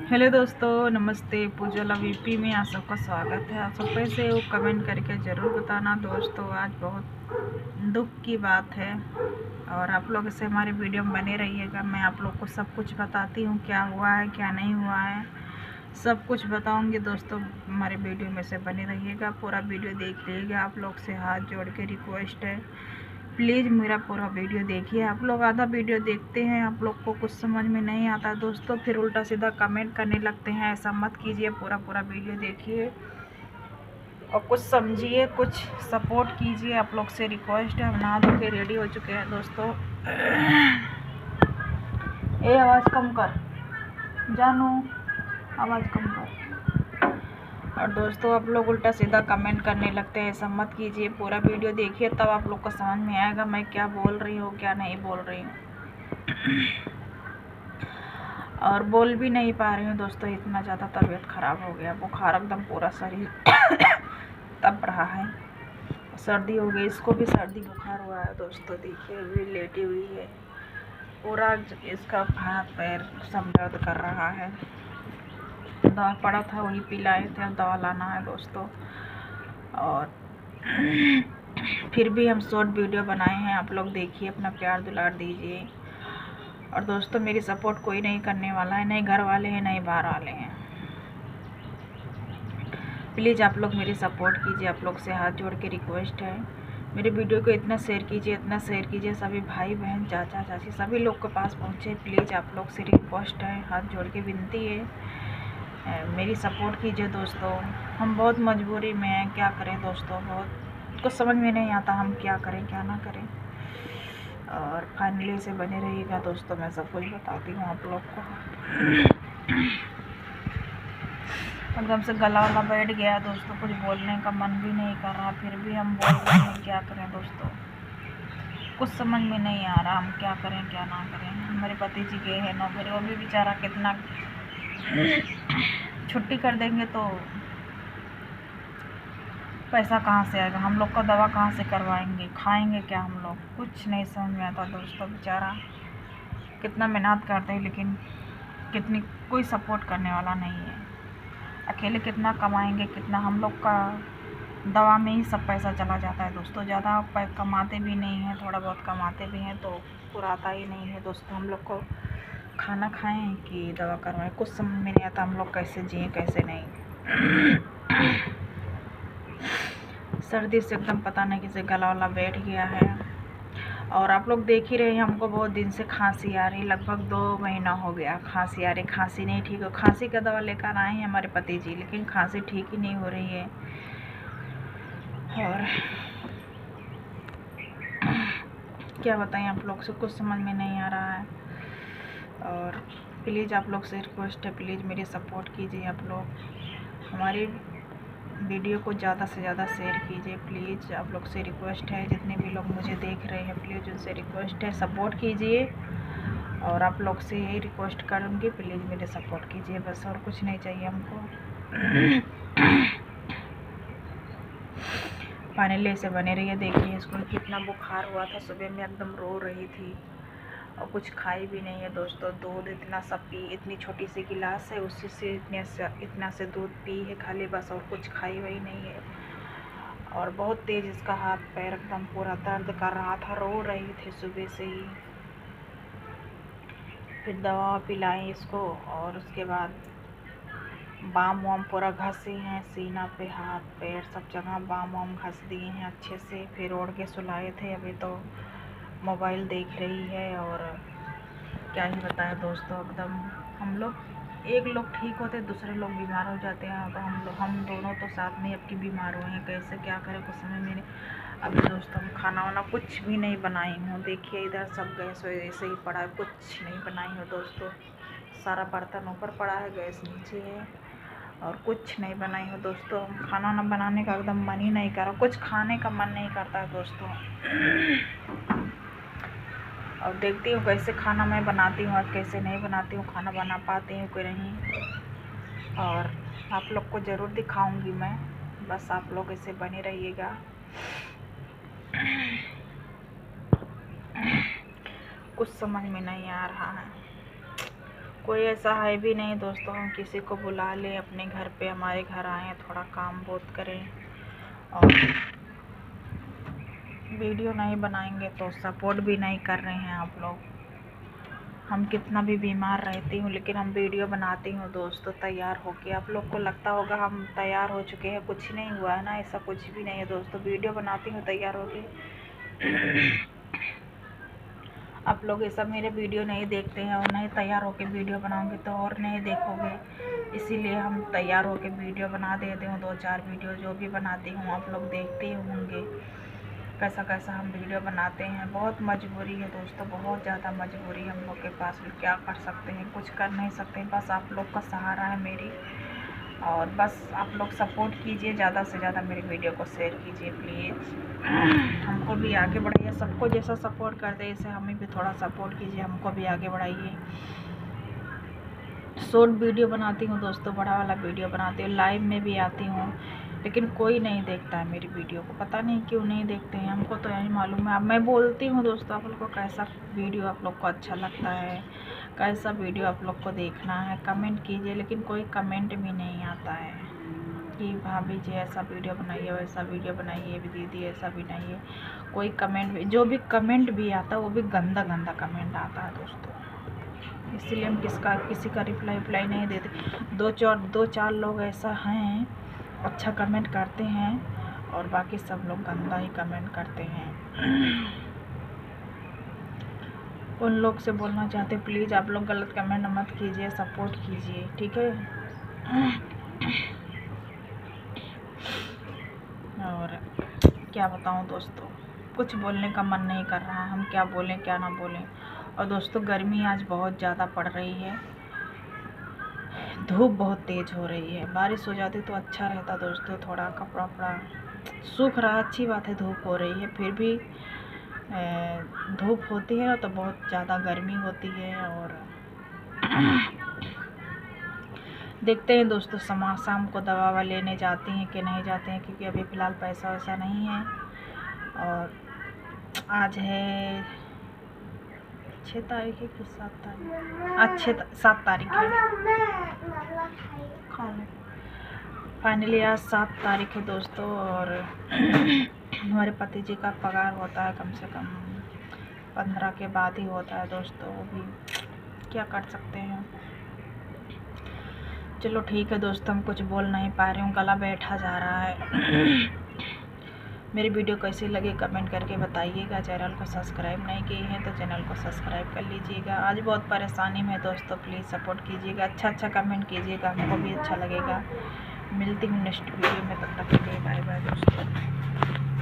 Hello दोस्तों, नमस्ते। पूजला वीपी में आप सबका स्वागत है। आप सब कैसे हो कमेंट करके ज़रूर बताना दोस्तों। आज बहुत दुख की बात है और आप लोग इसे हमारे वीडियो में बने रहिएगा। मैं आप लोग को सब कुछ बताती हूँ, क्या हुआ है क्या नहीं हुआ है, सब कुछ बताऊँगी दोस्तों। हमारे वीडियो में से बने रहिएगा, पूरा वीडियो देख लीजिएगा। आप लोग से हाथ जोड़ के रिक्वेस्ट है, प्लीज़ मेरा पूरा वीडियो देखिए। आप लोग आधा वीडियो देखते हैं, आप लोग को कुछ समझ में नहीं आता दोस्तों, फिर उल्टा सीधा कमेंट करने लगते हैं। ऐसा मत कीजिए, पूरा वीडियो देखिए और कुछ समझिए, कुछ सपोर्ट कीजिए। आप लोग से रिक्वेस्ट है। हम नहा धो के रेडी हो चुके हैं दोस्तों। ए आवाज़ कम कर, जानू आवाज़ कम कर। और दोस्तों आप लोग उल्टा सीधा कमेंट करने लगते हैं, ऐसा मत कीजिए। पूरा वीडियो देखिए, तब आप लोग को समझ में आएगा मैं क्या बोल रही हूँ क्या नहीं बोल रही हूँ। और बोल भी नहीं पा रही हूँ दोस्तों, इतना ज़्यादा तबीयत ख़राब हो गया। बुखार एकदम पूरा शरीर तप रहा है। सर्दी हो गई, इसको भी सर्दी बुखार हुआ है दोस्तों। देखिए अभी लेटी हुई है, पूरा इसका हाथ पैर सब दर्द कर रहा है। दवा पड़ा था वही पिलाए थे, अब दवा लाना है दोस्तों। और फिर भी हम शॉर्ट वीडियो बनाए हैं, आप लोग देखिए, अपना प्यार दुलार दीजिए। और दोस्तों मेरी सपोर्ट कोई नहीं करने वाला है, नहीं घर वाले हैं नहीं बाहर वाले हैं। प्लीज़ आप लोग मेरी सपोर्ट कीजिए, आप लोग से हाथ जोड़ के रिक्वेस्ट है। मेरे वीडियो को इतना शेयर कीजिए, इतना शेयर कीजिए, सभी भाई बहन चाचा चाची सभी लोग के पास पहुँचे। प्लीज़ आप लोग से रिक्वेस्ट है, हाथ जोड़ के विनती है, मेरी सपोर्ट कीजिए दोस्तों। हम बहुत मजबूरी में हैं, क्या करें दोस्तों, बहुत कुछ समझ में नहीं आता हम क्या करें क्या ना करें। और फाइनली से बने रहिएगा दोस्तों, मैं सब कुछ बताती हूँ आप लोग को। एकदम से गला वाला बैठ गया दोस्तों, कुछ बोलने का मन भी नहीं कर रहा, फिर भी हम बोल रहे हैं। क्या करें दोस्तों, कुछ समझ में नहीं आ रहा हम क्या करें क्या ना करें। हमारे पति जी गए हैं नौकरी, वो भी बेचारा कितना छुट्टी कर देंगे तो पैसा कहाँ से आएगा, हम लोग का दवा कहाँ से करवाएंगे, खाएंगे क्या हम लोग, कुछ नहीं समझ में आता दोस्तों। बेचारा कितना मेहनत करते हैं, लेकिन कितनी कोई सपोर्ट करने वाला नहीं है। अकेले कितना कमाएंगे, कितना हम लोग का दवा में ही सब पैसा चला जाता है दोस्तों। ज़्यादा कमाते भी नहीं हैं, थोड़ा बहुत कमाते भी हैं तो पूरा आता ही नहीं है दोस्तों। हम लोग को खाना खाएं कि दवा करवाएं, कुछ समझ में नहीं आता हम लोग कैसे जिएं कैसे नहीं। सर्दी से एकदम पता नहीं कैसे गला वाला बैठ गया है। और आप लोग देख ही रहे हैं, हमको बहुत दिन से खांसी आ रही, लगभग 2 महीना हो गया खांसी आ रही। खांसी नहीं ठीक हो, खांसी का दवा लेकर आए हैं हमारे पति जी, लेकिन खांसी ठीक ही नहीं हो रही है। और क्या बताएं आप लोग से, कुछ समझ में नहीं आ रहा है। और प्लीज़ आप लोग से रिक्वेस्ट है, प्लीज़ मेरी सपोर्ट कीजिए। आप लोग हमारी वीडियो को ज़्यादा से ज़्यादा शेयर कीजिए, प्लीज़ आप लोग से रिक्वेस्ट है। जितने भी लोग मुझे देख रहे हैं प्लीज़ उनसे रिक्वेस्ट है, सपोर्ट कीजिए। और आप लोग से यही रिक्वेस्ट करूँगी, प्लीज़ मेरे सपोर्ट कीजिए बस, और कुछ नहीं चाहिए हमको। फाइनली से बने रहिए। देखिए इसको कितना बुखार हुआ था, सुबह में एकदम रो रही थी और कुछ खाई भी नहीं है दोस्तों। दूध इतना सा पी, इतनी छोटी सी गिलास है उसी से इतना से दूध पी है खाली बस, और कुछ खाई हुई नहीं है। और बहुत तेज़ इसका हाथ पैर एकदम पूरा दर्द कर रहा था, रो रही थी सुबह से ही। फिर दवा पिलाई इसको और उसके बाद बाम वाम पूरा घसे हैं, सीना पे हाथ पैर सब जगह बाम वाम घस दिए हैं अच्छे से। फिर ओढ़ के सुलाए थे, अभी तो मोबाइल देख रही है। और क्या ही बताया दोस्तों, एकदम हम लोग एक लोग ठीक होते दूसरे लोग बीमार हो जाते हैं। तो हम दोनों तो साथ में अब की बीमार हुए हैं, कैसे क्या करें कुछ समझ में नहीं। अभी दोस्तों हम खाना वाना कुछ भी नहीं बनाई हूँ। देखिए इधर सब गैस ऐसे ही पड़ा है, कुछ नहीं बनाई हूँ दोस्तों। सारा बर्तन ऊपर पड़ा है, गैस नीचे है और कुछ नहीं बनाई हूँ दोस्तों। खाना वाना बनाने का एकदम मन ही नहीं कर रहा, कुछ खाने का मन नहीं करता है दोस्तों। और देखती हूँ कैसे खाना मैं बनाती हूँ और कैसे नहीं बनाती हूँ, खाना बना पाती हूँ कि नहीं। और आप लोग को ज़रूर दिखाऊंगी मैं, बस आप लोग इसे बने रहिएगा। कुछ समझ में नहीं आ रहा है, कोई ऐसा है भी नहीं दोस्तों हम किसी को बुला लें अपने घर पे, हमारे घर आए थोड़ा काम बहुत करें और वीडियो नहीं बनाएंगे तो सपोर्ट भी नहीं कर रहे हैं आप लोग। हम कितना भी बीमार रहती हूँ लेकिन हम वीडियो बनाती हूँ दोस्तों तैयार होके। आप लोग को लगता होगा हम तैयार हो चुके हैं, कुछ नहीं हुआ है ना, ऐसा कुछ भी नहीं है दोस्तों। वीडियो बनाती हूँ तैयार होके। आप लोग ऐसा मेरे वीडियो नहीं देखते हैं और नहीं तैयार होके वीडियो बनाओगे तो और नहीं देखोगे, इसीलिए हम तैयार होके वीडियो बना देते हूँ। 2-4 वीडियो जो भी बनाती हूँ आप लोग देखते ही होंगे कैसा कैसा हम वीडियो बनाते हैं। बहुत मजबूरी है दोस्तों, बहुत ज़्यादा मजबूरी हम लोग के पास, क्या कर सकते हैं, कुछ कर नहीं सकते। बस आप लोग का सहारा है मेरी, और बस आप लोग सपोर्ट कीजिए, ज़्यादा से ज़्यादा मेरी वीडियो को शेयर कीजिए प्लीज़। हमको भी आगे बढ़ाइए, सबको जैसा सपोर्ट करते हैं इसे हमें भी थोड़ा सपोर्ट कीजिए, हमको भी आगे बढ़ाइए। शॉर्ट वीडियो बनाती हूँ दोस्तों, बड़ा वाला वीडियो बनाती हूँ, लाइव में भी आती हूँ, लेकिन कोई नहीं देखता है मेरी वीडियो को। पता नहीं क्यों नहीं देखते हैं, हमको तो यही मालूम है। अब मैं बोलती हूँ दोस्तों आप लोग को कैसा वीडियो आप लोग को अच्छा लगता है, कैसा वीडियो आप लोग को देखना है, कमेंट कीजिए। लेकिन कोई कमेंट भी नहीं आता है कि भाभी जी ऐसा वीडियो बनाइए, वैसा वीडियो बनाइए, दीदी ऐसा भी नहीं है। कोई कमेंट भी, जो भी कमेंट भी आता है वो भी गंदा गंदा कमेंट आता है दोस्तों, इसलिए हम किसी का रिप्लाई नहीं देते। 2-4 लोग ऐसा हैं अच्छा कमेंट करते हैं और बाकी सब लोग गंदा ही कमेंट करते हैं। उन लोग से बोलना चाहते प्लीज़ आप लोग गलत कमेंट मत कीजिए, सपोर्ट कीजिए, ठीक है। और क्या बताऊं दोस्तों, कुछ बोलने का मन नहीं कर रहा, हम क्या बोलें क्या ना बोलें। और दोस्तों गर्मी आज बहुत ज़्यादा पड़ रही है, धूप बहुत तेज़ हो रही है। बारिश हो जाती तो अच्छा रहता दोस्तों, थोड़ा कपड़ा वपड़ा सूख रहा, अच्छी बात है। धूप हो रही है फिर भी धूप होती है ना तो बहुत ज़्यादा गर्मी होती है। और देखते हैं दोस्तों शाम को दवा ववा लेने जाते हैं कि नहीं जाते हैं, क्योंकि अभी फ़िलहाल पैसा वैसा नहीं है। और आज है 6 तारीख है कि 7 तारीख, 7 तारीख है। फाइनली आज 7 तारीख है दोस्तों, और हमारे पति जी का पगार होता है कम से कम 15 के बाद ही होता है दोस्तों, वो भी क्या कर सकते हैं। चलो ठीक है दोस्तों, हम कुछ बोल नहीं पा रही हूँ, गला बैठा जा रहा है। मेरी वीडियो कैसी लगी कमेंट करके बताइएगा। चैनल को सब्सक्राइब नहीं किए हैं तो चैनल को सब्सक्राइब कर लीजिएगा। आज बहुत परेशानी में दोस्तों, प्लीज़ सपोर्ट कीजिएगा, अच्छा कमेंट कीजिएगा, हमको भी अच्छा लगेगा। मिलती हूँ नेक्स्ट वीडियो में, तब तक